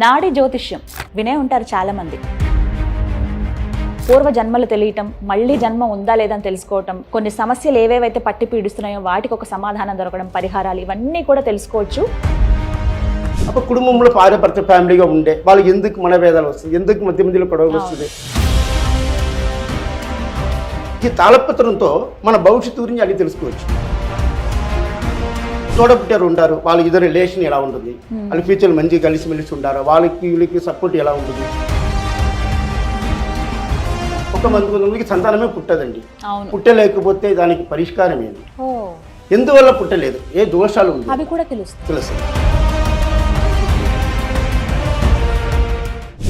నాడి జ్యోతిష్యం వినే ఉంటారు చాలామంది. పూర్వ జన్మలు తెలియటం, మళ్ళీ జన్మ ఉందా లేదని తెలుసుకోవటం, కొన్ని సమస్యలు ఏవేవైతే పట్టి పీడిస్తున్నాయో వాటికి ఒక సమాధానం దొరకడం, పరిహారాలు, ఇవన్నీ కూడా తెలుసుకోవచ్చు. ఒక కుటుంబంలో భార్యాభర్త ఫ్యామిలీగా ఉండే వాళ్ళకి ఎందుకు మనభేదాలు వస్తుంది, ఎందుకు మధ్య మధ్యలో గొడవ వస్తుంది? ఈ తాళపత్రంతో మన భవిష్యత్తు గురించి అన్ని తెలుసుకోవచ్చు. తోడపుట్టారు ఉంటారు, వాళ్ళ ఇద్దరు రిలేషన్ ఎలా ఉంటుంది, వాళ్ళ ఫ్యూచర్ మంచిగా కలిసిమెలిసి ఉంటారు, వాళ్ళకి వీళ్ళకి సపోర్ట్ ఎలా ఉంటుంది. ఒక మందికి సంతానమే పుట్టదండి. పుట్టలేకపోతే దానికి పరిష్కారం ఏంటి, ఎందువల్ల పుట్టలేదు, ఏ దోషాలు ఉంది, అవి కూడా తెలుసు.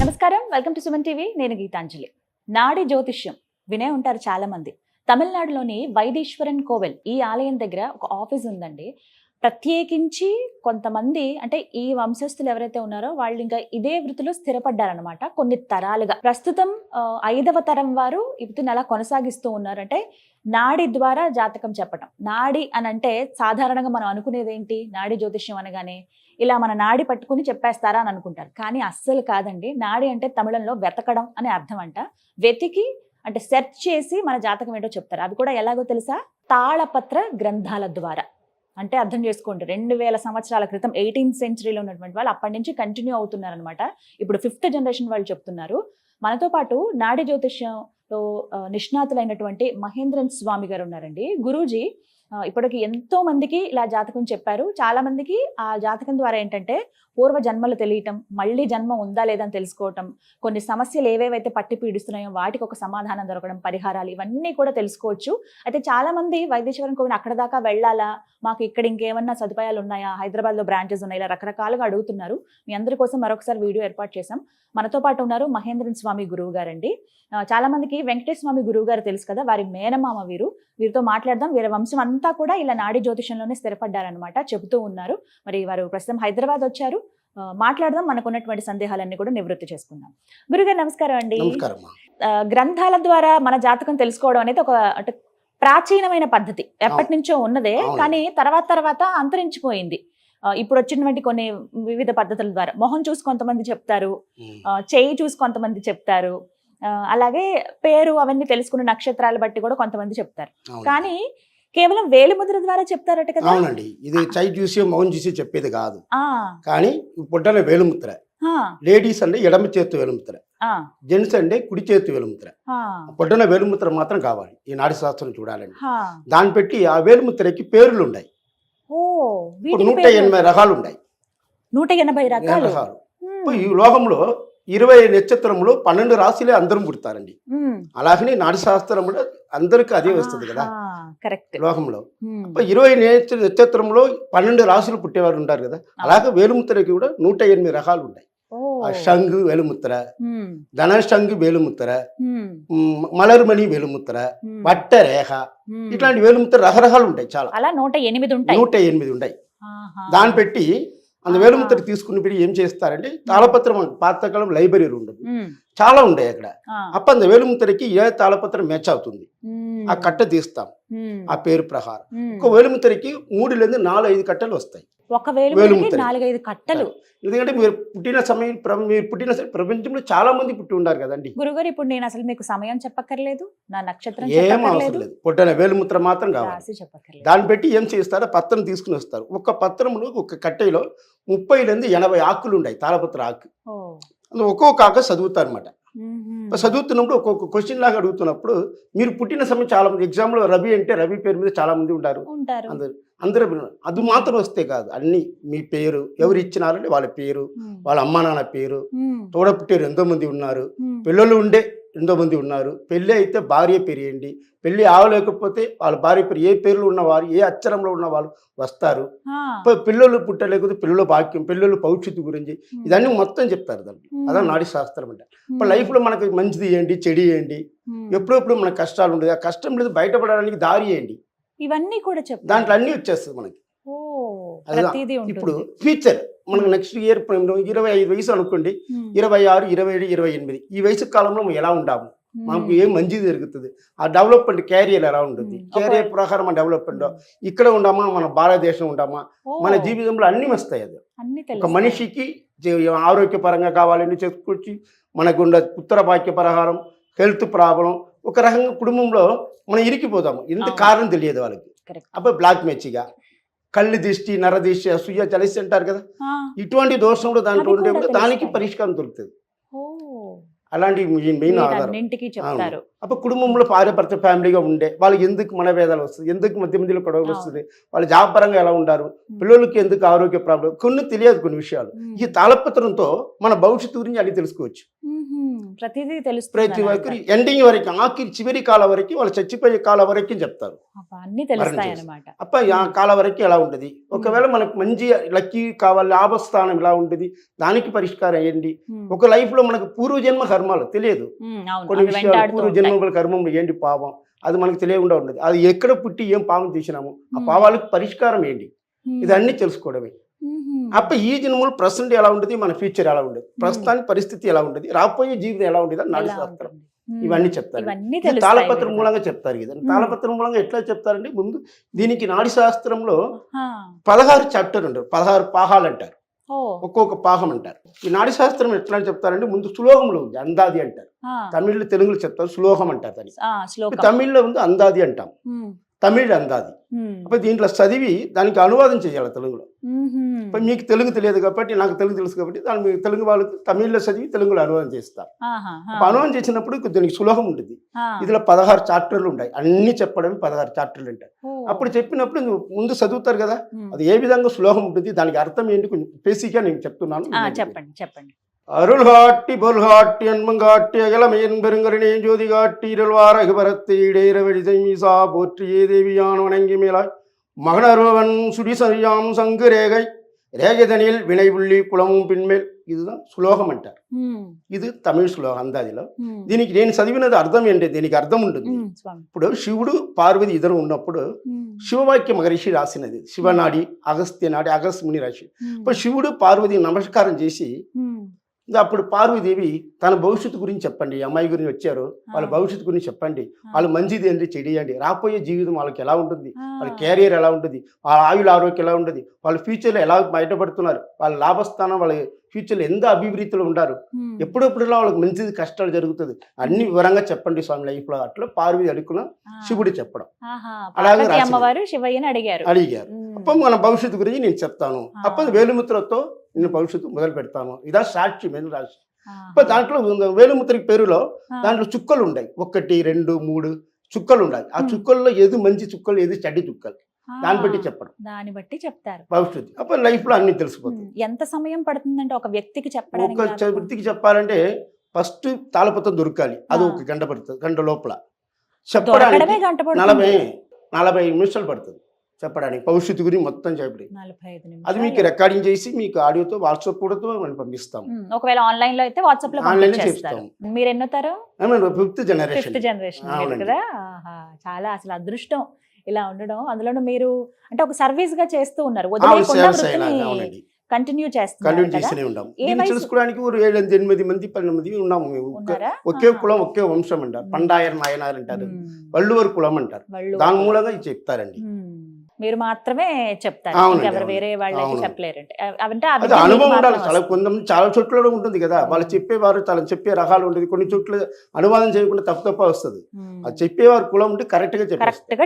నమస్కారం, వెల్కమ్ టు సుమన్ టీవీ. నేను గీతాంజలి. నాడి జ్యోతిష్యం వినే ఉంటారు చాలా మంది. తమిళనాడులోని వైదీశ్వరన్ కోవెల్ ఈ ఆలయం దగ్గర ఒక ఆఫీస్ ఉందండి. ప్రత్యేకించి కొంతమంది, అంటే ఈ వంశస్థులు ఎవరైతే ఉన్నారో వాళ్ళు ఇంకా ఇదే వృత్తిలో స్థిరపడ్డారనమాట కొన్ని తరాలుగా. ప్రస్తుతం 5వ తరం వారు ఈ వృత్తిని అలా కొనసాగిస్తూ ఉన్నారు. అంటే నాడి ద్వారా జాతకం చెప్పటం. నాడి అని అంటే సాధారణంగా మనం అనుకునేది ఏంటి, నాడి జ్యోతిష్యం అనగానే ఇలా మన నాడి పట్టుకుని చెప్పేస్తారా అని అనుకుంటారు. కానీ అస్సలు కాదండి. నాడి అంటే తమిళంలో వెతకడం అనే అర్థం అంట. వెతికి అంటే సెర్చ్ చేసి మన జాతకం ఏంటో చెప్తారు. అది కూడా ఎలాగో తెలుసా, తాళపత్ర గ్రంథాల ద్వారా. అంటే అర్థం చేసుకోండి, 2000 సంవత్సరాల క్రితం 18th సెంచరీలో ఉన్నటువంటి వాళ్ళు అప్పటి నుంచి కంటిన్యూ అవుతున్నారనమాట. ఇప్పుడు 5th జనరేషన్ వాళ్ళు చెప్తున్నారు. మనతో పాటు నాడి జ్యోతిష్యంలో నిష్ణాతులైనటువంటి మహేంద్రన్ స్వామి గారు ఉన్నారండి. గురూజీ ఇప్పటికి ఎంతో మందికి ఇలా జాతకం చెప్పారు. చాలా మందికి ఆ జాతకం ద్వారా ఏంటంటే పూర్వ జన్మలు తెలియటం, మళ్ళీ జన్మ ఉందా లేదని తెలుసుకోవటం, కొన్ని సమస్యలు ఏవేవైతే పట్టి పీడిస్తున్నాయో వాటికి ఒక సమాధానం దొరకడం, పరిహారాలు, ఇవన్నీ కూడా తెలుసుకోవచ్చు. అయితే చాలా మంది వైద్యేశ్వరం కోవిని అక్కడ దాకా వెళ్ళాలా, మాకు ఇక్కడ ఇంకేమన్నా సదుపాయాలు ఉన్నాయా, హైదరాబాద్లో బ్రాంచెస్ ఉన్నాయి, ఇలా రకరకాలుగా అడుగుతున్నారు. మీ అందరి కోసం మరొకసారి వీడియో ఏర్పాటు చేశాం. మనతో పాటు ఉన్నారు మహేంద్రన్ స్వామి గురువు గారండి. చాలా మందికి వెంకటేశ్వర స్వామి గురువు గారు తెలుసు కదా, వారి మేనమామ వీరు. వీరితో మాట్లాడదాం. వీరి వంశం అంతా కూడా ఇలా నాడి జ్యోతిషంలోనే స్థిరపడ్డారనమాట, చెబుతూ ఉన్నారు. మరి వారు ప్రస్తుతం హైదరాబాద్ వచ్చారు. మాట్లాడదాం, మనకు ఉన్నటువంటి సందేహాలన్నీ కూడా నివృత్తి చేసుకుందాం. గురుగారు నమస్కారం అండి. గ్రంథాల ద్వారా మన జాతకం తెలుసుకోవడం అనేది ఒక అంటే ప్రాచీనమైన పద్ధతి, ఎప్పటి నుంచో ఉన్నదే. కానీ తర్వాత అంతరించిపోయింది. ఇప్పుడు వచ్చినటువంటి కొన్ని వివిధ పద్ధతుల ద్వారా మొహం చూసి కొంతమంది చెప్తారు, చేయి చూసి కొంతమంది చెప్తారు, అలాగే పేరు అవన్నీ తెలుసుకున్న నక్షత్రాలు బట్టి కూడా కొంతమంది చెప్తారు. కానీ కేవలం వేలిముద్ర ద్వారా చెప్తారట కదా. అవునండి, ఇది చేయి చూసి మొహం చూసి చెప్పేది కాదు. కానీ పుట్టన వేలుముద్ర, లేడీస్ అంటే ఎడమ చేతి వేలుముద్ర, జెంట్స్ అంటే కుడి చేతి వేలుముద్ర. పుట్టన వేలుముద్ర మాత్రం కావాలి ఈ నాడి శాస్త్రం చూడాలండి. దాన్ని పెట్టి ఆ వేలుముద్రకి పేర్లు ఉన్నాయి. 180 రకాలు ఉన్నాయి. 180 రకాలు. ఈ లోకంలో 20 నక్షత్రములు 12 రాశులే అందరం పుడతారండి. అలాగనే నాడి శాస్త్రంలో అందరికి అదే వస్తుంది కదా లోకంలో. 20 నక్షత్రంలో 12 రాశులు పుట్టేవారు ఉంటారు కదా. అలాగే వేలుముద్రకి కూడా 180 రకాలు ఉన్నాయి. షంగు వేలుముద్ర, ధనశంగు వేలుముద్ర, మలర్మణి వేలుముద్ర, వట్టరేఖ, ఇట్లాంటి వేలుముద్ర రకరకాలు ఉంటాయి. చాలా 108 ఉంటాయి. దాన్ని పెట్టి అంత వేలుముద్ర తీసుకుని పెట్టి ఏం చేస్తారంటే తాళపత్రం, పాతకాలం లైబ్రరీ ఉండదు, చాలా ఉంటాయి అక్కడ. అప్పుడు అంత వేలుముద్రకి ఏ తాళపత్రం మ్యాచ్ అవుతుంది ఆ కట్ట తీస్తాం ఆ పేరు ప్రకారం. ఒక వేలుముద్రకి 3 నుంచి 4-5 కట్టలు వస్తాయి. ఒక వేలుముద్రకి 4-5 కట్టలు. ఎందుకంటే మీరు పుట్టిన సమయం, మీరు పుట్టిన ప్రపంచంలో చాలా మంది పుట్టి ఉంటారు కదండి. గురుగారు ఇప్పుడు నేను అసలు మీకు సమయం చెప్పక్కర్లేదు, నా నక్షత్రం ఏం అవసరం లేదు, పుట్టిన వేలుముద్ర మాత్రం కావాలి. దాన్ని పెట్టి ఏం చేస్తారో పత్రం తీసుకుని వస్తారు. ఒక పత్రంలో ఒక కట్టెలో 30 నుంచి 80 ఆకులు ఉంటాయి, తాళపత్ర ఆకు. ఒక్కొక్క ఆకు చదువుతారు అనమాట. చదువుతున్నప్పుడు ఒక్కొక్క క్వశ్చన్ లాగా అడుగుతున్నప్పుడు మీరు పుట్టిన సమయం చాలా మంది ఎగ్జామ్లో రవి అంటే రవి పేరు మీద చాలా మంది ఉంటారు. అందరూ అది మాత్రం వస్తే కాదు, అన్ని మీ పేరు, ఎవరు ఇచ్చినారంటే వాళ్ళ పేరు, వాళ్ళ అమ్మా నాన్న పేరు, తోడపుట్టారు ఎంతో మంది ఉన్నారు, పిల్లలు ఉండే ఎంతో మంది ఉన్నారు, పెళ్ళి అయితే భార్య పేరు ఏంటి, పెళ్లి ఆవలేకపోతే వాళ్ళ భార్య పేరు, ఏ పేర్లు ఉన్నవారు, ఏ అక్షరంలో ఉన్న వాళ్ళు వస్తారు. పిల్లలు పుట్టలేకపోతే పిల్లల భాగ్యం, పిల్లల భవిష్యత్తు గురించి ఇదన్నీ మొత్తం చెప్తారు దాంట్లో. అదే నాడి శాస్త్రం అంటే. ఇప్పుడు లైఫ్లో మనకి మంచిది ఏంటి, చెడు ఏంటి, ఎప్పుడెప్పుడు మనకు కష్టాలు ఉంటుంది, ఆ కష్టం లేదు బయటపడడానికి దారి ఏంటి, ఇవన్నీ కూడా చెప్తారు. దాంట్లో అన్ని వచ్చేస్తుంది మనకి. ఇప్పుడు ఫ్యూచర్ మనకు నెక్స్ట్ ఇయర్ 25 వయసు అనుకోండి, 26, 27, 28 ఈ వయసు కాలంలో మనం ఎలా ఉండాము, మనకు ఏం మంచిది జరుగుతుంది, ఆ డెవలప్మెంట్ క్యారియర్ ఎలా ఉంటుంది, క్యారియర్ ప్రకారం మన డెవలప్మెంట్ ఇక్కడ ఉండామా, మన భారతదేశం ఉండామా, మన జీవితంలో అన్ని వస్తాయి. అది ఒక మనిషికి ఆరోగ్యపరంగా కావాలని చెప్పుకొచ్చి మనకు ఉన్న ఉత్తర వాక్య పరిహారం, హెల్త్ ప్రాబ్లం, ఒక రకంగా కుటుంబంలో మనం ఇరికిపోతాము. ఎంత అవును. కారణం తెలియదు వాళ్ళకి. కరెక్ట్. అప్పుడు బ్లాక్ మెచ్చిగా కళ్ళు దిష్టి, నరదిష్టి, అసూయ, జలసి అంటారు కదా, ఇటువంటి దోషంలో దాంట్లో అవి ఉండే కూడా దానికి తెలుస్తాయి. పరిష్కారం దొరుకుతుంది. ఓ, అలాంటి మెయిన్ ఆధారం. వీటన్నింటికి చెప్తారు. అప్పుడు కుటుంబంలో భార్యాభర్త ఫ్యామిలీగా ఉండే వాళ్ళకి ఎందుకు మనభేదాలు వస్తుంది, ఎందుకు మధ్య మధ్యలో గొడవలు వస్తుంది, వాళ్ళు జాబ్ పరంగా ఎలా ఉంటారు, పిల్లలకి ఎందుకు ఆరోగ్య ప్రాబ్లం, కొన్ని తెలియదు కొన్ని విషయాలు. ఈ తాళపత్రంతో మన భవిష్యత్తు గురించి అన్ని తెలుసుకోవచ్చు. ప్రతిదీ ప్రతి తెలుస్తుంది. ఒక్కరి ఎండింగ్ వరకు, ఆఖరి చివరి కాలం వరకు, వాళ్ళు చచ్చిపోయే కాలం వరకు చెప్తారు. అన్ని తెలుస్తాయి అన్నమాట. అప్ప ఆ కాలం వరకు ఎలా ఉంటుంది, ఒకవేళ మనకు మంచి లక్కీ కావాలి, లాభస్థానం ఎలా ఉంటుంది, దానికి పరిష్కారం ఏంటి, ఒక లైఫ్ లో మనకు పూర్వజన్మ కర్మాలు తెలియదు, కొన్ని విషయాలు పూర్వజన్మ కర్మం ఏంటి, పాపం అది మనకు తెలియకుండా ఉంటుంది, అది ఎక్కడ పుట్టి ఏం పాపం తీసినాము, ఆ పాపాలకు పరిష్కారం ఏంటి, ఇదన్నీ తెలుసుకోవడమే. అప్ప ఈ జన్మలు ప్రస్తుతం ఎలా ఉంటుంది, మన ఫ్యూచర్ ఎలా ఉంటుంది, ప్రస్తుతానికి పరిస్థితి ఎలా ఉంటుంది, రాబోయే జీవితం ఎలా ఉంటుంది అని నాడి శాస్త్రం ఇవన్నీ చెప్తారు. తాళపత్రం మూలంగా చెప్తారు కదా. తాళపత్రం మూలంగా ఎట్లా చెప్తారంటే, ముందు దీనికి నాడి శాస్త్రంలో 16 చాప్టర్ ఉంటారు, 16 పాహాలు అంటారు, ఒక్కొక్క పాహం అంటారు. ఈ నాడి శాస్త్రం ఎట్లా చెప్తారంటే, ముందు శ్లోకములు ఉంది, అందాది అంటారు, తమిళ్లో తెలుగులో చెప్తారు శ్లోకం అంటారు దాన్ని, తమిళ్లో ఉంది అందాది అంటాం, తమిళ్ అందాది. అప్పుడు దీంట్లో చదివి దానికి అనువాదం చేయాలి తెలుగులో. మీకు తెలుగు తెలియదు కాబట్టి, నాకు తెలుగు తెలుసు కాబట్టి, దాని తెలుగు వాళ్ళకి తమిళ్లో చదివి తెలుగులో అనువాదం చేస్తారు. అనువాదం చేసినప్పుడు దీనికి సులభం ఉంటుంది. ఇందులో 16 చాప్టర్లు ఉంటాయి, అన్ని చెప్పడం 16 చాప్టర్లు ఉంటాయి. అప్పుడు చెప్పినప్పుడు ముందు చదువుతారు కదా, అది ఏ విధంగా సులభం ఉంటుంది, దానికి అర్థం ఏంటి కొంచెం బేసిక్గా నేను చెప్తున్నాను. చెప్పండి. அருள் காட்டி பொருள் காட்டி அன்பம் காட்டி அகலமையன் பெருங்கருணே ஜோதி காட்டி இருள்வார் அகபரத்தை இடையிறவெளிதை மீசா போற்றியே தேவியான வணங்கி மேலாய் மகனருவன் சுடிசரியாம் சங்கு ரேகை ரேகதனில் வினை புள்ளி குளமும் பின்மேல். இதுதான் సులోహం అంటారు. ఇది తమిళ శ్లోకం అందాదిలో. దీనికి నేను చదివినది అర్థం ఏంటి, దీనికి అర్థం ఉంటుంది. ఇప్పుడు శివుడు పార్వతి ఇద్దరు ఉన్నప్పుడు శివవాక్య మహర్షి రాసినది, శివనాడి అగస్త్య నాడి అగస్త్య ముని రాసి. ఇప్పుడు శివుడు పార్వతి నమస్కారం చేసి, అప్పుడు పార్వతీదేవి తన భవిష్యత్తు గురించి చెప్పండి, అమ్మాయి గురించి వచ్చారు, వాళ్ళ భవిష్యత్తు గురించి చెప్పండి, వాళ్ళు మంచిది ఏంటి చెడియండి, రాబోయే జీవితం వాళ్ళకి ఎలా ఉంటుంది, వాళ్ళ కెరీర్ ఎలా ఉంటుంది, వాళ్ళ ఆయుల ఆరోగ్యం ఎలా ఉంటుంది, వాళ్ళ ఫ్యూచర్లో ఎలా బయటపడుతున్నారు, వాళ్ళ లాభస్థానం, వాళ్ళ ఫ్యూచర్లో ఎంత అభివృద్ధిలో ఉంటారు, ఎప్పుడెప్పుడులా వాళ్ళకి మంచిది కష్టాలు జరుగుతుంది, అన్ని వివరంగా చెప్పండి స్వామి లైఫ్లో. అట్లా పార్వతి అడుగున శివుడు చెప్పడం, అలాగే అడిగారు. అప్పుడు మన భవిష్యత్తు గురించి నేను చెప్తాను, అప్పుడు వేలుముద్రతో నేను భవిష్యత్తు మొదలు పెడతాను, ఇదా సాక్షి మీద రాసి. ఇప్పుడు దాంట్లో వేలుముద్ర పేరులో దాంట్లో చుక్కలు ఉన్నాయి, 1, 2, 3 చుక్కలు ఉన్నాయి. ఆ చుక్కల్లో ఏది మంచి చుక్కలు, ఏది చెడ్డ చుక్కలు, దాన్ని బట్టి చెప్పడం, దాన్ని బట్టి చెప్తారు భవిష్యత్తు. అప్పుడు లైఫ్ లో అన్ని తెలిసిపోతుంది. ఎంత సమయం పడుతుందంటే ఒక వ్యక్తికి చెప్పడానికి? ఒక వ్యక్తికి చెప్పాలంటే ఫస్ట్ తాళపత్రం దొరకాలి, అది 1 గంట పడుతుంది, గంట లోపల చెప్పడానికి 40 నిమిషాలు పడుతుంది చెప్పడానికి, భవిష్యత్తు గురించి మొత్తం చెప్పి. అది మీకు రికార్డింగ్ చేసి మీకు ఆడియోతో వాట్సాప్ కూడా మనం పంపిస్తాం. ఒకవేళ ఆన్లైన్ లో అయితే వాట్సాప్ లో పంపిస్తాం. మీరు ఎన్నోతారు? 5th జనరేషన్ కదా. చాలా అసలు అదృష్టం ఇలా ఉండడం. అందులో మీరు అంటే ఒక సర్వీస్ గా చేస్తూ ఉన్నారు, కంటిన్యూ చేస్తూనే ఉంటాం. తెలుసుకోవడానికి 7-8 మంది 12 మంది ఉన్నాము. ఒకే కులం ఒకే వంశం అంటారు, పండాయర్ నాయనార్ అంటారు, వళ్ళూరు కులం అంటారు, దాని మూలంగా ఇది చెప్తారండి. మీరు మాత్రమే చెప్తారు, ఎవరు వేరే వాళ్ళకి చెప్పలేరంటే. అది అనుభవం ఉండాలి. కొంతమంది చాలా చోట్ల ఉంటుంది కదా, వాళ్ళు చెప్పేవారు చాలా చెప్పే రకాలు ఉంటుంది, కొన్ని చోట్ల అనువాదం చేయకుండా తప్ప వస్తుంది. అది చెప్పేవారు కులం ఉంటే కరెక్ట్ గా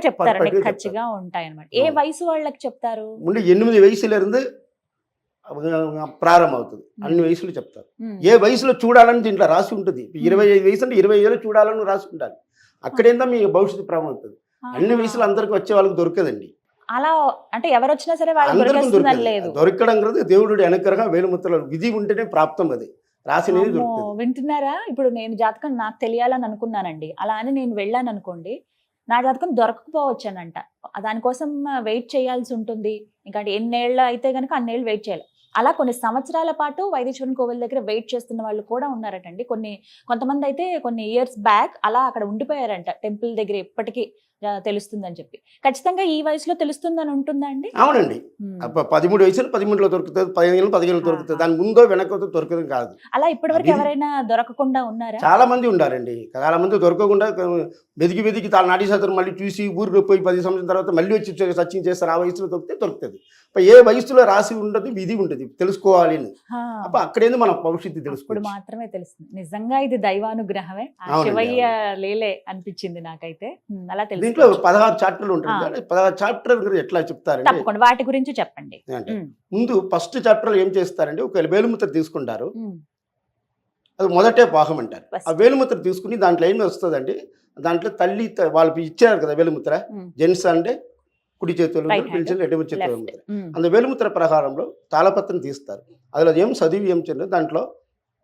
చెప్తారు, ఖచ్చితంగా ఉంటాయి అన్నమాట. ఏ వయసు వాళ్ళకి చెప్తారు? ముందు 8 వయసుల ఇருந்து ప్రారంభం అవుతుంది, అన్ని వయసులు చెప్తారు. ఏ వయసులో చూడాలని దీంట్లో రాసి ఉంటుంది. 25 వయసు అంటే 20 ఏళ్ళు చూడాలని రాసి ఉంటుంది. అక్కడేందా మీ భవిష్యత్తు ప్రారంభం అవుతుంది. అన్ని వయసులు అందరికి వచ్చే వాళ్ళకి దొరకదండి. అలా అంటే ఎవరు వచ్చినా సరే దొరకడం కదా దేవుడు అనుగ్రహం, వేలుముద్రల విధి ఉంటేనే ప్రాప్తం. అది రాసినది వింటున్నారా? ఇప్పుడు నేను జాతకం నాకు తెలియాలని అనుకున్నానండి, అలా అని నేను వెళ్ళాను అనుకోండి, నా జాతకం దొరకకపోవచ్చానంట. దానికోసం వెయిట్ చేయాల్సి ఉంటుంది. ఇంకా ఎన్నేళ్ళు అయితే కనుక అన్నేళ్ళు వెయిట్ చేయాలి. అలా కొన్ని సంవత్సరాల పాటు వైదీశ్వరన్ కోవిల్ దగ్గర వెయిట్ చేస్తున్న వాళ్ళు కూడా ఉన్నారటండి. కొంతమంది అయితే కొన్ని ఇయర్స్ బ్యాక్ అలా అక్కడ ఉండిపోయారంట టెంపుల్ దగ్గర. ఇప్పటికీ తెలుస్తుందని చెప్పి. ఖచ్చితంగా ఈ వయసులో తెలుస్తుందని ఉంటుందా అండి? అవునండి. 13 వయసులో 13లో దొరుకుతుంది, 15 దొరుకుతుంది. దాని ముందో వెనకో దొరకదు కాదు. అలా ఇప్పటివరకు ఎవరైనా దొరకకుండా ఉన్నారా? చాలా మంది ఉండారండి. చాలా మంది దొరకకుండా వెతికి తాను నాటి శాస్త్రం మళ్ళీ చూసి ఊరికి పోయి 10 సంవత్సరం తర్వాత మళ్ళీ వచ్చి సర్చింగ్ చేస్తారు. ఆ వయసులో దొరుకుతుంది. ఏ వయసులో రాసి ఉండదు, విధి ఉంటుంది, తెలుసుకోవాలి అని. అక్కడేంది మన భవిష్యత్తు తెలుసుకోవాలి, మాత్రమే తెలుస్తుంది. నిజంగా ఇది దైవానుగ్రహమే, శివయ్య లేలే అనిపించింది నాకైతే. అలా తెలుసు. దీంట్లో 16 చాప్టర్లు ఉంటుంది. 16 చాప్టర్ ఎట్లా చెప్తారంటే, తప్పకుండా వాటి గురించి చెప్పండి. అంటే ముందు ఫస్ట్ చాప్టర్ ఏం చేస్తారంటే, ఒక వేలుముద్ర తీసుకుంటారు. అది మొదటే భాగం అంటారు. ఆ వేలుముద్ర తీసుకుని దాంట్లో ఏమి వస్తుందండి, దాంట్లో తల్లి వాళ్ళకి ఇచ్చారు కదా వేలుముద్ర. జెంట్స్ అంటే కుడి చేతులు, పిలిచిన ఎడమ చేతులు వేలుముద్ర. అందు వేలుముద్ర ప్రకారంలో తాళపత్రం తీస్తారు. అందులో ఏం చదివి ఏం చెంది దాంట్లో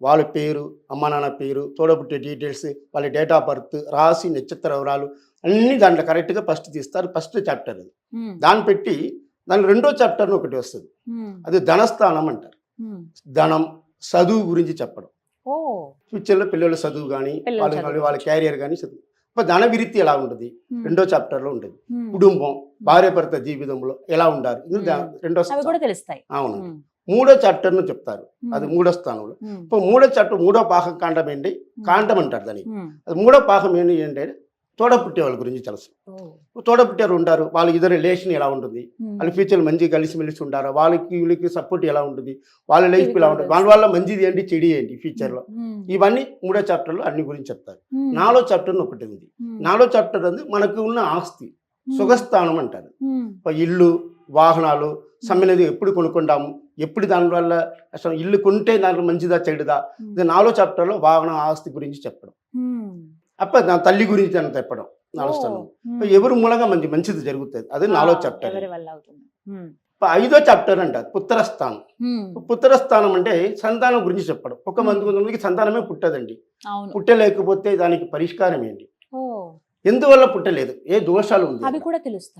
వాళ్ళ పేరు, అమ్మ నాన్న పేరు, తోడబుట్టే డీటెయిల్స్, వాళ్ళ డేట్ ఆఫ్ బర్త్, రాశి, నక్షత్ర వివరాలు అన్ని దాంట్లో కరెక్ట్గా ఫస్ట్ తీస్తారు. ఫస్ట్ చాప్టర్ అది. దాన్ని పెట్టి దాని రెండో చాప్టర్ ఒకటి వస్తుంది. అది ధనస్థానం అంటారు. ధనం, చదువు గురించి చెప్పడం. ఫ్యూచర్లో పిల్లల చదువు కానీ వాళ్ళ క్యారియర్ కానీ చదువు. ధన విరిత్తి ఎలా ఉంటుంది రెండో చాప్టర్లో ఉంటుంది. కుటుంబం, భార్య భర్త జీవితంలో ఎలా ఉండాలి రెండో తెలుస్తాయి. అవును. మూడో చాప్టర్ను చెప్తారు. అది మూడో స్థానంలో. ఇప్పుడు మూడో చాప్టర్ మూడో పాకం కాండం ఏంటి, కాండం అంటారు దానికి. అది మూడో పాకం ఏంటంటే తోడపుట్టే వాళ్ళ గురించి తెలుసు. తోడపుట్టారు ఉంటారు, వాళ్ళ ఇద్దరు రిలేషన్ ఎలా ఉంటుంది, వాళ్ళ ఫ్యూచర్ మంచిగా కలిసిమెలిసి ఉంటారు, వాళ్ళకి వీళ్ళకి సపోర్ట్ ఎలా ఉంటుంది, వాళ్ళ లైఫ్ ఎలా ఉంటుంది, వాళ్ళ వల్ల మంచిది ఏంటి చెడు ఏంటి ఫ్యూచర్లో, ఇవన్నీ మూడో చాప్టర్లో అన్ని గురించి చెప్తారు. నాలుగో చాప్టర్ ఒకటి ఉంది. నాలుగో చాప్టర్ అనేది మనకు ఉన్న ఆస్తి, సుఖస్థానం అంటారు. ఇల్లు, వాహనాలు, సమ్మెనది ఎప్పుడు కొనుక్కుంటాము, ఎప్పుడు దానివల్ల అసలు ఇల్లు కొంటే దాంట్లో మంచిదా చెడుదా, నాలుగో చాప్టర్లో వాహన ఆస్తి గురించి చెప్పడం. అప్పుడు నా తల్లి గురించి అని చెప్పడం నాలుగో స్థానం. ఎవరు మూలంగా మంచిది జరుగుతుంది, అది నాలుగో చాప్టర్. ఐదో చాప్టర్ అంట పుత్రస్థానం. పుత్రస్థానం అంటే సంతానం గురించి చెప్పడం. ఒక కొంతమందికి సంతానమే పుట్టదండి. పుట్టలేకపోతే దానికి పరిష్కారం ఏంటి, ఎందువల్ల పుట్టలేదు, ఏ దోషాలు ఉంది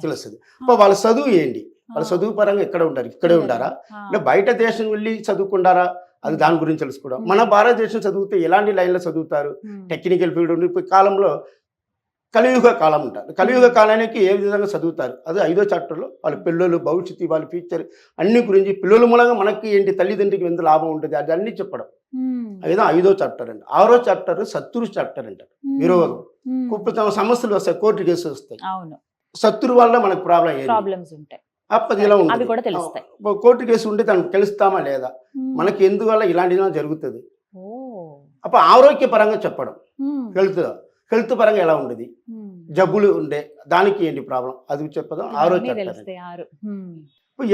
తెలుస్తుంది. వాళ్ళ చదువు ఏంటి, వాళ్ళ చదువు పరంగా ఎక్కడ ఉంటారు, ఇక్కడే ఉంటారా, అంటే బయట దేశం వెళ్ళి చదువుకుంటారా, అది దాని గురించి తెలుసుకోవడం. మన భారతదేశం చదివితే ఎలాంటి లైన్లో చదువుతారు, టెక్నికల్ ఫీల్డ్ ఉండి ఇప్పుడు కాలంలో కలియుగ కాలం ఉంటారు, కలియుగ కాలానికి ఏ విధంగా చదువుతారు, అది ఐదో చాప్టర్లో వాళ్ళ పిల్లలు భవిష్యత్తు, వాళ్ళ ఫ్యూచర్ అన్ని గురించి, పిల్లల మూలంగా మనకి ఏంటి, తల్లిదండ్రికి ఎంత లాభం ఉంటుంది, అది అన్ని చెప్పడం. అదేదో ఐదో చాప్టర్ అండి. ఆరో చాప్టర్ శత్రు చాప్టర్ అంటారు. విరోధం, సమస్యలు వస్తాయి, కోర్టు కేసులు వస్తాయి, శత్రు వల్ల మనకు ప్రాబ్లమ్స్ ఉంటాయి. అప్పది ఇలా ఉంటుంది, కోర్టు కేసు ఉంటే దానికి తెలుస్తామా లేదా, మనకి ఎందువల్ల ఇలాంటిది జరుగుతుంది. అప్పుడు ఆరోగ్యపరంగా చెప్పడం, హెల్త్ పరంగా ఎలా ఉండేది, జబ్బులు ఉండే దానికి ఏంటి ప్రాబ్లం, అది చెప్పడం ఆరో చాప్టర్.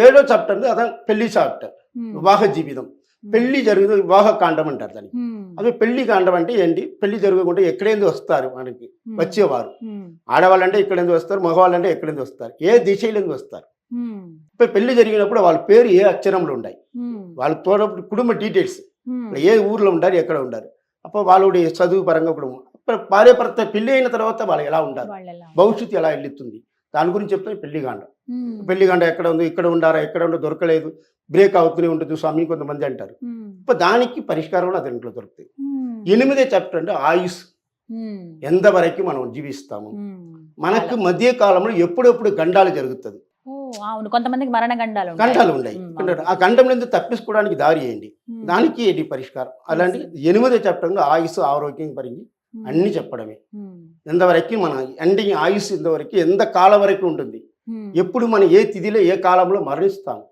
ఏడో చాప్టర్ అదే పెళ్లి చాప్టర్, వివాహ జీవితం. పెళ్లి జరిగిన వివాహ కాండం అంటారు దానికి. అదే పెళ్లి కాండం అంటే ఏంటి, పెళ్లి జరగకుండా ఎక్కడేందు వస్తారు మనకి వచ్చేవారు, ఆడవాళ్ళంటే ఎక్కడేందు వస్తారు, మగవాళ్ళంటే ఎక్కడేందు వస్తారు, ఏ దిశలో వస్తారు. పెళ్లి జరిగినప్పుడు వాళ్ళ పేరు ఏ అక్షరంలో ఉన్నాయి, వాళ్ళ తోడ కుటుంబ డీటెయిల్స్, ఏ ఊర్లో ఉంటారు, ఎక్కడ ఉంటారు, అప్పుడు వాళ్ళు చదువు పరంగా కుటుంబం, భార్య భర్త పెళ్లి అయిన తర్వాత వాళ్ళు ఎలా ఉంటారు, భవిష్యత్తు ఎలా వెళ్ళుతుంది, దాని గురించి చెప్తే పెళ్లిగాండ. పెళ్లిగాండ ఎక్కడ ఉంది, ఇక్కడ ఉండారా, ఎక్కడ ఉండో దొరకలేదు, బ్రేక్ అవుతూనే ఉంటుంది స్వామి కొంతమంది అంటారు. ఇప్పుడు దానికి పరిష్కారం అది ఇంట్లో దొరుకుతాయి. 8వ చాప్టర్ అంటే ఆయుష్, ఎంతవరకు మనం జీవిస్తాము. మనకు మధ్య కాలంలో ఎప్పుడెప్పుడు గండాలు జరుగుతుంది, కొంతమందికి మరణ గండాలు ఉన్నాయి. ఆ గండం నుంచి తప్పించుకోవడానికి దారి ఏంటి, దానికి ఏంటి పరిష్కారం. అలాంటి 8వ చాప్టర్ ఆయుష్, ఆరోగ్యం పరిగి అన్ని చెప్పడమే. ఎంతవరకు మన ఎండింగ్ ఆయుష్ ఎంతవరకు, ఎంత కాలం వరకు ఉంటుంది, ఎప్పుడు మనం ఏ తిథిలో ఏ కాలంలో మరణిస్తాము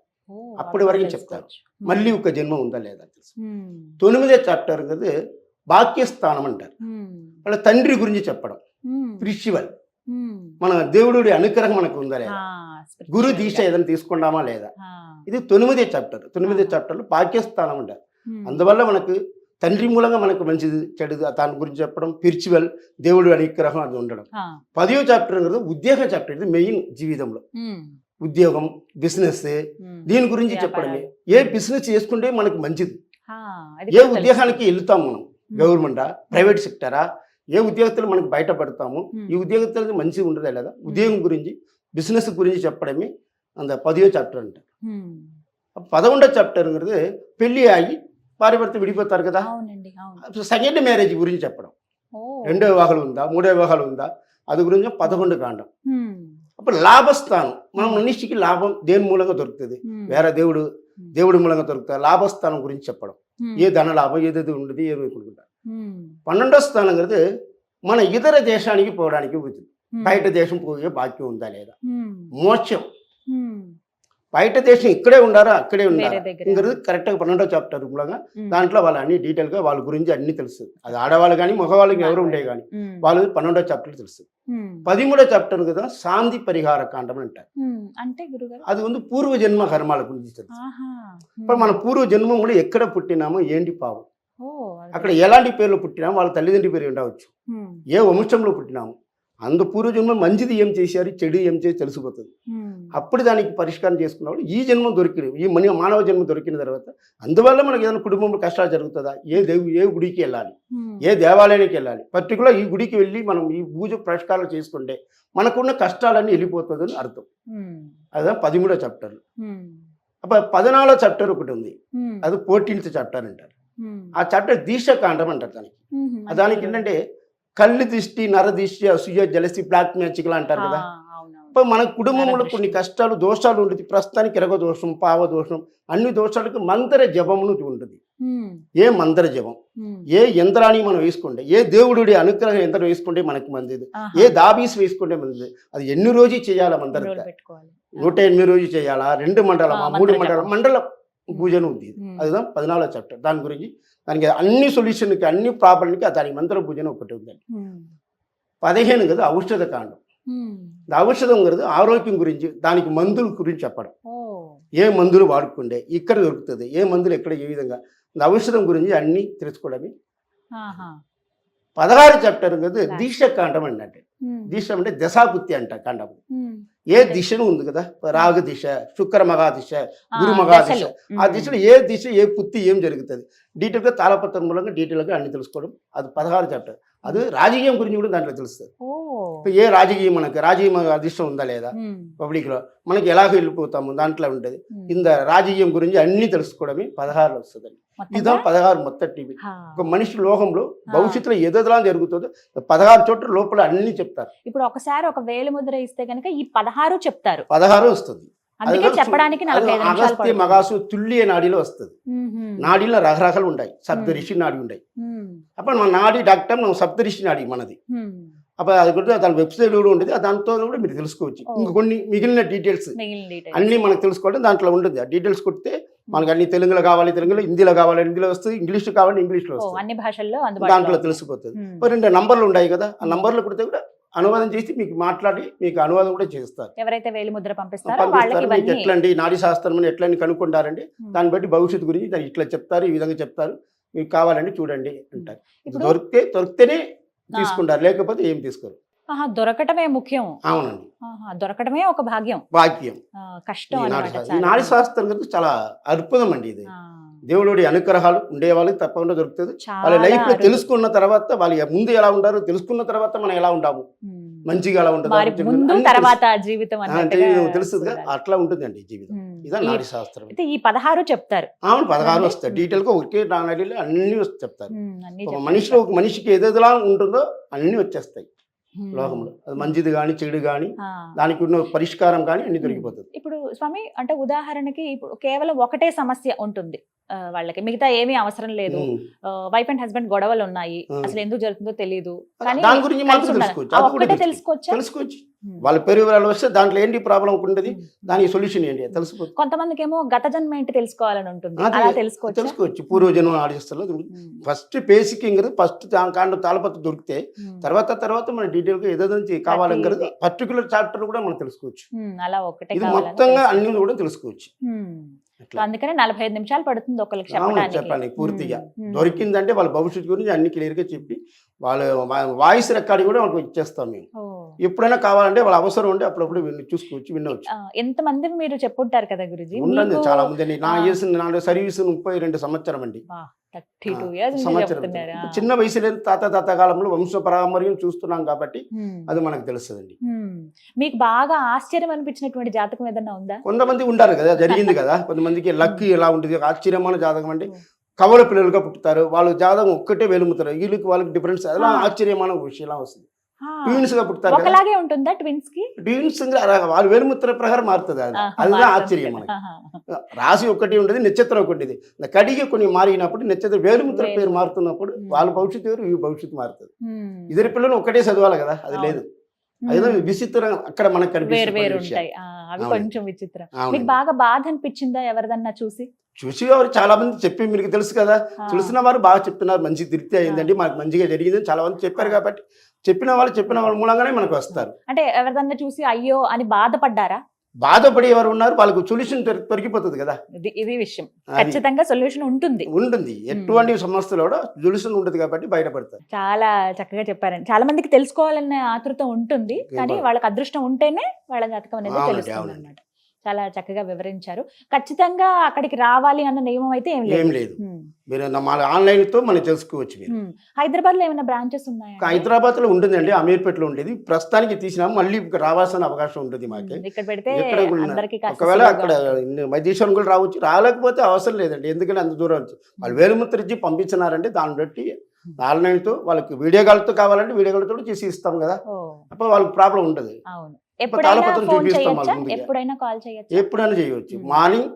అప్పటి వరకు చెప్తారు. మళ్ళీ ఒక జన్మ ఉందా లేదా తెలుసు. 9వ చాప్టర్ కదా బాక్యస్థానం అంటారు. వాళ్ళ తండ్రి గురించి చెప్పడం, స్పిరిచువల్, మన దేవుడి అనుగ్రహం మనకు ఉందా లేదా, గురు దీక్ష ఏదైనా తీసుకున్నామా లేదా, ఇది 9వ చాప్టర్. 9వ చాప్టర్లో పాక్యస్థానం అంటారు. అందువల్ల మనకు తండ్రి మూలంగా మనకు మంచిది చెడు దాని గురించి చెప్పడం, స్పిరిచువల్, దేవుడు అనుగ్రహం అది ఉండడం. 10వ చాప్టర్ కదా ఉద్యోగ చాప్టర్. ఇది మెయిన్ జీవితంలో, ఉద్యోగం, బిజినెస్, దీని గురించి చెప్పడమే. ఏ బిజినెస్ చేసుకుంటే మనకు మంచిది, ఏ ఉద్యోగానికి వెళ్తాము మనం, గవర్నమెంటా, ప్రైవేట్ సెక్టరా, ఏ ఉద్యోగస్తులు మనకు బయటపడతాము, ఈ ఉద్యోగస్తులకి మంచిగా ఉండదా లేదా, ఉద్యోగం గురించి, బిజినెస్ గురించి చెప్పడమే అంత 10వ చాప్టర్ అంటారు. 11వ చాప్టర్ అనేది పెళ్లి ఆగి భార్య భర్త విడిపోతారు కదా, సెకండ్ మ్యారేజ్ గురించి చెప్పడం. 2వ వివాహాలు ఉందా, 3వ వివాహాలు ఉందా, అది గురించి 11 కాండం. అప్పుడు లాభస్థానం, మనం మనిషికి లాభం దేని మూలంగా దొరుకుతుంది, వేరే దేవుడి మూలంగా దొరుకుతుంది. లాభస్థానం గురించి చెప్పడం, ఏ ధన లాభం ఏదేది ఉండదు ఏమి అనుకుంటారు. 12వ స్థానం కదా మన ఇతర దేశానికి పోవడానికి ఉంటుంది. బయట దేశం పోయే బాక్యం ఉందా లేదా, మోక్షం. బయట దేశం ఇక్కడే ఉండారా అక్కడే ఉండారా ఇంకా కరెక్ట్గా 12వ చాప్టర్ మూలంగా దాంట్లో వాళ్ళు అన్ని డీటెయిల్గా వాళ్ళ గురించి అన్ని తెలుస్తుంది. అది ఆడవాళ్ళు కానీ మగవాళ్ళకి ఎవరు ఉండే కానీ వాళ్ళు 12వ చాప్టర్ తెలుస్తుంది. 13వ చాప్టర్ కదా శాంతి పరిహార కాండం అంటారు. అంటే గురుగారు అది ఉంది పూర్వజన్మ కర్మాల గురించి తెలుసు. ఇప్పుడు మన పూర్వజన్మం కూడా ఎక్కడ పుట్టినామో ఏంటి పావు, అక్కడ ఎలాంటి పేర్లు పుట్టినామో వాళ్ళ తల్లిదండ్రి పేరు ఉండవచ్చు, ఏ వంశంలో పుట్టినాము, అందు పూర్వజన్మ మంచిది ఏం చేశారు చెడు ఏం చేసి తెలిసిపోతుంది. అప్పుడు దానికి పరిష్కారం చేసుకున్నప్పుడు ఈ జన్మ దొరికిన ఈ మానవ జన్మ దొరికిన తర్వాత అందువల్ల మనకి ఏదైనా కుటుంబంలో కష్టాలు జరుగుతుందా, ఏ గుడికి వెళ్ళాలి, ఏ దేవాలయానికి వెళ్ళాలి, పర్టికులర్ ఈ గుడికి వెళ్ళి మనం ఈ పూజ పరిష్కారాలు చేసుకుంటే మనకున్న కష్టాలన్నీ వెళ్ళిపోతుంది అని అర్థం. అదే 13వ చాప్టర్. అప్పుడు 14వ చాప్టర్ ఒకటి ఉంది, అది 14th చాప్టర్ అంటారు. ఆ చాప్టర్ దీక్షకాండం అంటారు. దానికి ఏంటంటే కళ్ళు దిష్టి, నర దిష్టి, అసూయ, జలసి, బ్లాక్ మ్యాజిక్లు అంటారు కదా. ఇప్పుడు మన కుటుంబంలో కొన్ని కష్టాలు దోషాలు ఉంటుంది. ప్రస్తుతానికి ఎరగ దోషం, పావ దోషం, అన్ని దోషాలకు మంత్ర జపమును ఉంటుంది. ఏ మంత్ర జపం, ఏ యంత్రాన్ని మనం వేసుకుంటే, ఏ దేవుడి అనుగ్రహ యంత్రం వేసుకుంటే మనకి మంచిది, ఏ దాబీస్ వేసుకుంటే మంచిది, అది ఎన్ని రోజులు చేయాలా మంత్ర 108 రోజులు చేయాలా, 2 మండలమా 3 మండల పూజను ఉంది. అది 14వ చాప్టర్. దాని గురించి దానికి అన్ని సొల్యూషన్కి అన్ని ప్రాబ్లంకి దానికి మంత్ర పూజన ఒకటి ఉందండి. 15 కదా ఔషధ కాండం. ఔషధం కదా ఆరోగ్యం గురించి, దానికి మందుల గురించి చెప్పడం, ఏ మందులు వాడుకుంటే ఇక్కడ దొరుకుతుంది, ఏ మందులు ఎక్కడ ఏ విధంగా ఔషధం గురించి అన్ని తెలుసుకోవడమే. 16 చాప్టర్ కదా దీక్ష కాండం అంటే, దీక్ష అంటే దశాపుత్తి అంట కాండం. ఏ దిశను ఉంది కదా, రాగ దిశ, శుక్ర మగాదిశ, గురు మగాదిశ, ఆ దిశలో ఏ దిశ ఏ పుత్తి ఏం జరుగుతుంది డీటెయిల్గా తాళపత్రం మూలంగా డీటెయిల్గా అన్ని తెలుసుకోవడం. అది 16 చాప్టర్. అది రాజకీయం గురించి కూడా దాంట్లో తెలుస్తుంది. ఏ రాజకీయం మనకి రాజకీయ అధిష్టం ఉందా లేదా, పబ్లిక్ లో మనకి ఎలాగ వెళ్ళిపోతాము దాంట్లో ఉంటుంది. కింద రాజకీయం గురించి అన్ని తెలుసుకోవడమే 16లో వస్తుందండి. ఇదా 16 మొత్తం టీవీ. ఒక మనిషి లోకంలో భవిష్యత్తులో ఏదోలా జరుగుతుందో 16 చోట్ల లోపల అన్ని చెప్తారు. ఇప్పుడు ఒకసారి ఒక వేలు ముద్ర ఇస్తే కనుక ఈ 16 చెప్తారు. 16 వస్తుంది. చెప్పడానికి అగస్త్య మగాసు తుల్య నాడిలో వస్తుంది. నాడీలో రకరకాలు ఉంటాయి. సప్తరిషి నాడి ఉంటాయి. అప్పుడు మన నాడి డాక్టర్ మనం సప్తరిషి నాడి మనది. అప్పుడు అది కూడా దాని వెబ్సైట్ కూడా ఉంటుంది. దాంతో కూడా మీరు తెలుసుకోవచ్చు. ఇంకా కొన్ని మిగిలిన డీటెయిల్స్ అన్ని మనకు తెలుసుకోవడం దాంట్లో ఉంటుంది. ఆ డీటెయిల్స్ కొడితే మనకి అన్ని తెలుగులో కావాలి తెలుగులో, హిందీలో కావాలి హిందీలో వస్తుంది, ఇంగ్లీష్ కావాలి ఇంగ్లీష్లో వస్తుంది, అన్ని భాషల్లో దాంట్లో తెలిసిపోతుంది. 2 నంబర్లు ఉంటాయి కదా, ఆ నంబర్లు కొడితే కూడా అనువాదం చేసి మీకు మాట్లాడి మీకు అనువాదం కూడా చేస్తారు. ఎవరైతే వేలిముద్ర పంపిస్తారో మీకు ఎట్లాంటి నాడీ శాస్త్రం ఎట్లని కనుక్కుంటారండి, దాన్ని బట్టి భవిష్యత్తు గురించి దాన్ని ఇట్లా చెప్తారు, ఈ విధంగా చెప్తారు, మీకు కావాలండి చూడండి అంటారు. దొరికితేనే తీసుకుంటారు, లేకపోతే ఏం తీసుకోరు. దొరకటమే ముఖ్యం. అవునండి, దొరకటమే ఒక భాగ్యం. కష్టం. ఈ నాడీ శాస్త్రం గురించి చాలా అద్భుతం అండి. ఇది దేవుడి అనుగ్రహాలు ఉండే వాళ్ళకి తప్పకుండా దొరుకుతుంది. వాళ్ళ లైఫ్ లో తెలుసుకున్న తర్వాత వాళ్ళు ముందు ఎలా ఉంటారో తెలుసుకున్న తర్వాత మనం ఎలా ఉంటాము, మంచిగా ఎలా ఉంటుంది తెలుస్తుంది కదా, అట్లా ఉంటుందండి జీవితం. ఇదే నాడీ శాస్త్రం. ఈ 16 చెప్తారు. అవును, 16 వస్తాయి డీటెయిల్ గా. ఒకే నాడీలో అన్ని చెప్తారు. మనిషిలో ఒక మనిషికి ఏదేలా ఉంటుందో అన్ని వచ్చేస్తాయి లోకంలో. అది మంచిది కానీ చెడు కానీ దానికి ఉన్న పరిష్కారం కానీ అన్ని దొరికిపోతుంది. ఇప్పుడు స్వామి అంటే ఉదాహరణకి ఇప్పుడు కేవలం ఒకటే సమస్య ఉంటుంది వాళ్ళకి, మిగతా ఏమీ అవసరం లేదు. వైఫ్ అండ్ హస్బెండ్ గొడవలు ఉన్నాయి, అసలు ఎందుకు జరుగుతుందో తెలియదు, దాని గురించి తెలుసుకోవచ్చు. వాళ్ళ పేరు వస్తే దాంట్లో ఏంటి ప్రాబ్లం ఉంటుంది, దానికి సొల్యూషన్ ఏంటి తెలుసుకోవచ్చు. కొంతమందికి ఏమో గత జన్మ ఏంటి తెలుసుకోవాలని ఉంటుంది, తెలుసుకోవచ్చు. పూర్వజన్మ ఆడిస్తారు. ఫస్ట్ బేసిక్ ఫస్ట్ కాండ తాళపత్రం దొరికితే తర్వాత మన డీటెయిల్ గా ఏదో కావాలని పర్టికులర్ చాప్టర్ కూడా మనం తెలుసుకోవచ్చు. అలా ఒకటే ఇది మొత్తంగా అన్ని కూడా తెలుసుకోవచ్చు. అందుకనే 45 నిమిషాలు పడుతుంది ఒకరికి చెప్పండి పూర్తిగా. దొరికిందంటే వాళ్ళ భవిష్యత్తు గురించి అన్ని క్లియర్ గా చెప్పి వాళ్ళ వాయిస్ రికార్డింగ్ కూడా వాళ్ళకి ఇచ్చేస్తాం మేము. ఎప్పుడైనా కావాలంటే వాళ్ళ అవసరం ఉంటే అప్పుడప్పుడు చూసుకోవచ్చు, వినవచ్చు. ఎంతమంది మీరు చెప్పుంటారు కదా గురుజీ? ఉండండి చాలా మంది. నా సర్వీస్ 32 సంవత్సరం అండి. చిన్న వయసులో తాత కాలంలో వంశ పరామర్యం చూస్తున్నాం కాబట్టి అది మనకు తెలుస్తుందండి. మీకు బాగా ఆశ్చర్యం అనిపించినటువంటి జాతకం ఏదన్నా ఉందా? కొంతమంది ఉంటారు కదా, జరిగింది కదా. కొంతమందికి లక్ ఎలా ఉంటుంది, ఆశ్చర్యమైన జాతకం అంటే కవల పిల్లలుగా పుట్టుతారు, వాళ్ళ జాతకం ఒక్కటే వెలుముతారు, వీళ్ళకి వాళ్ళకి డిఫరెన్స్ అలా ఆశ్చర్యమైన విషయం వస్తుంది. ట్విన్స్ గా పుడతారు కదా, ఒకలాగే ఉంటుందా ట్విన్స్ కి? ట్విన్స్ వాళ్ళు వేలుముద్ర ప్రకారం మారుతుంది అది. அதுதான் ఆశ్చర్యం మనకి. రాశి ఒకటి ఉండేది, నక్షత్రం ఒకటి ఉండేది. కడిగి కొన్ని మారినప్పుడు నక్షత్రం వేలుముద్ర పేరు మారుతున్నప్పుడు వాళ్ళ భవిష్యత్తు వేరు, ఈ భవిష్యత్తు మారుతుంది. ఇద్దరు పిల్లలు ఒకటే చదవాలి కదా, అది లేదు. అదేదో విచిత్రం అక్కడ మనకు వేరు వేరు కనిపిస్తుంది. ఉంటాయి. అవి కొంచెం విచిత్రం. మీకు బాగా బాధ అనిపించిందా ఎవరిదన్నా చూసి? చూసి వారు చాలా మంది చెప్పి, మీకు తెలుసు కదా, తెలిసిన వారు బాగా చెప్తున్నారు, మంచి తృప్తి అయిందండి, మాకు మంచిగా జరిగింది చాలా మంది చెప్పారు. కాబట్టి చెప్పిన వాళ్ళ మూలంగానే మనకు వస్తారు. అంటే ఎవరిదన్నా చూసి అయ్యో అని బాధపడ్డారా? బాధపడి ఎవరు ఉన్నారు, వాళ్ళకు సొల్యూషన్ దొరికిపోతుంది కదా. ఇది విషయం, ఖచ్చితంగా సొల్యూషన్ ఉంటుంది. ఎటువంటి సమస్యలు కూడా సొల్యూషన్ ఉంటుంది కాబట్టి బయటపడతారు. చాలా చక్కగా చెప్పారండి. చాలా మందికి తెలుసుకోవాలనే ఆతృత ఉంటుంది, కానీ వాళ్ళకి అదృష్టం ఉంటేనే వాళ్ళ జాతకం అనేది తెలుస్తుంది అన్నమాట. చాలా చక్కగా వివరించారు. ఖచ్చితంగా అక్కడికి రావాలి అన్న నియమం అయితే ఏం లేదు. మీరు ఆన్లైన్ తో మనం తెలుసుకోవచ్చు. హైదరాబాద్ లో ఏమైనా బ్రాంచెస్ ఉన్నాయా? హైదరాబాద్ లో ఉంటుందండి, అమీర్పేటలో ఉండేది. ప్రస్తుతానికి తీసినాం, మళ్ళీ రావాల్సిన అవకాశం ఉంటుంది మాకు. ఇక్కడ పెడితే ఒకవేళ అక్కడ మహేశ్వరం కూడా రావచ్చు, రాలేకపోతే అవసరం లేదండి. ఎందుకంటే అంత దూరం వాళ్ళు వేలుముద్ర ఇచ్చి పంపించినారంటే దాన్ని బట్టి ఆన్లైన్ తో వాళ్ళకి వీడియో కాల్తో కావాలంటే వీడియో కాల్తో చేసి ఇస్తాం కదా, అప్పుడు వాళ్ళకి ప్రాబ్లం ఉండదు. తాళపత్రం చూపిస్తాం, ఎప్పుడైనా చేయవచ్చు. మార్నింగ్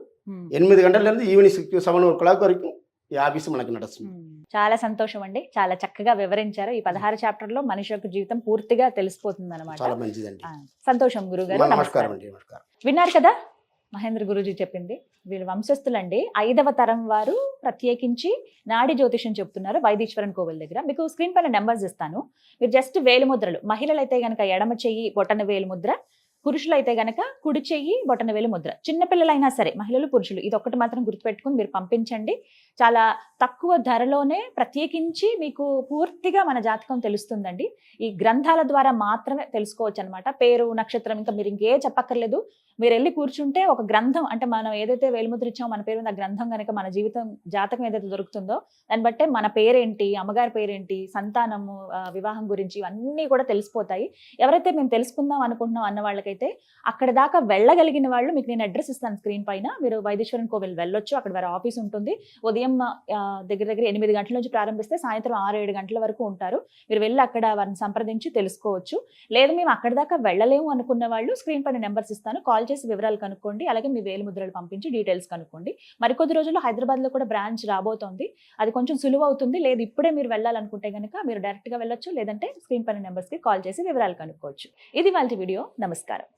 8 గంటల నుంచి ఈవినింగ్ 7 వరకు ఈ ఆఫీస్ మనకి నడుస్తుంది. చాలా సంతోషం అండి, చాలా చక్కగా వివరించారు. ఈ 16 చాప్టర్ లో మనిషి యొక్క జీవితం పూర్తిగా తెలిసిపోతుంది అనమాట. చాలా మంచిదండి. సంతోషం గురుగారు. నమస్కారం అండి. నమస్కారం. విన్నారు కదా మహేంద్ర గురూజీ చెప్పింది. వీళ్ళు వంశస్థులండి, 5వ తరం వారు. ప్రత్యేకించి నాడి జ్యోతిషం చెప్తున్నారు వైదీశ్వరన్ కోవిల్ దగ్గర. మీకు స్క్రీన్ పైన నెంబర్స్ ఇస్తాను. మీరు జస్ట్ వేలిముద్రలు, మహిళలైతే గనక ఎడమ చెయ్యి బొటన వేలు ముద్ర, పురుషులైతే గనక కుడి చెయ్యి బొటన వేలు ముద్ర. చిన్నపిల్లలైనా సరే, మహిళలు పురుషులు, ఇది ఒక్కటి మాత్రం గుర్తుపెట్టుకుని మీరు పంపించండి. చాలా తక్కువ ధరలోనే ప్రత్యేకించి మీకు పూర్తిగా మన జాతకం తెలుస్తుందండి. ఈ గ్రంథాల ద్వారా మాత్రమే తెలుసుకోవచ్చు అనమాట. పేరు, నక్షత్రం, ఇంకా మీరు ఇంకే చెప్పక్కర్లేదు. మీరు వెళ్ళి కూర్చుంటే ఒక గ్రంథం, అంటే మనం ఏదైతే వేలుముద్ర ఇచ్చామో మన పేరు మీద గ్రంథం కనుక మన జీవితం జాతకం ఏదైతే దొరుకుతుందో దాన్ని బట్టే మన పేరేంటి, అమ్మగారి పేరేంటి, సంతానము, వివాహం గురించి ఇవన్నీ కూడా తెలిసిపోతాయి. ఎవరైతే మేము తెలుసుకుందాం అనుకుంటున్నాం అన్న వాళ్ళకైతే అక్కడ దాకా వెళ్ళగలిగిన వాళ్ళు, మీకు నేను అడ్రస్ ఇస్తాను స్క్రీన్ పైన, మీరు వైదీశ్వరన్ కోవిల్ వెళ్ళొచ్చు. అక్కడ వారి ఆఫీస్ ఉంటుంది. ఉదయం దగ్గర 8 గంటల నుంచి ప్రారంభిస్తే సాయంత్రం 6-7 గంటల వరకు ఉంటారు. మీరు వెళ్ళి అక్కడ వారిని సంప్రదించి తెలుసుకోవచ్చు. లేదు మేము అక్కడ దాకా వెళ్ళలేము అనుకున్న వాళ్ళు స్క్రీన్ పైన నెంబర్స్ ఇస్తాను, కాల్ చేసి వివరాలు కనుక్కోండి. అలాగే మీ వేలిముద్రలు పంపించి డీటెయిల్స్ కనుక్కోండి. మరికొద్ది రోజుల్లో హైదరాబాద్ లో కూడా బ్రాంచ్ రాబోతోంది. అది కొంచెం సులువు అవుతుంది. లేదు ఇప్పుడే మీరు వెళ్ళాలనుకుంటే కనుక మీరు డైరెక్ట్ గా వెళ్ళొచ్చు, లేదంటే స్క్రీన్ పైన నెంబర్స్ కి కాల్ చేసి వివరాలు కనుక్కోవచ్చు. ఇది వాళ్ళ వీడియో. నమస్కారం.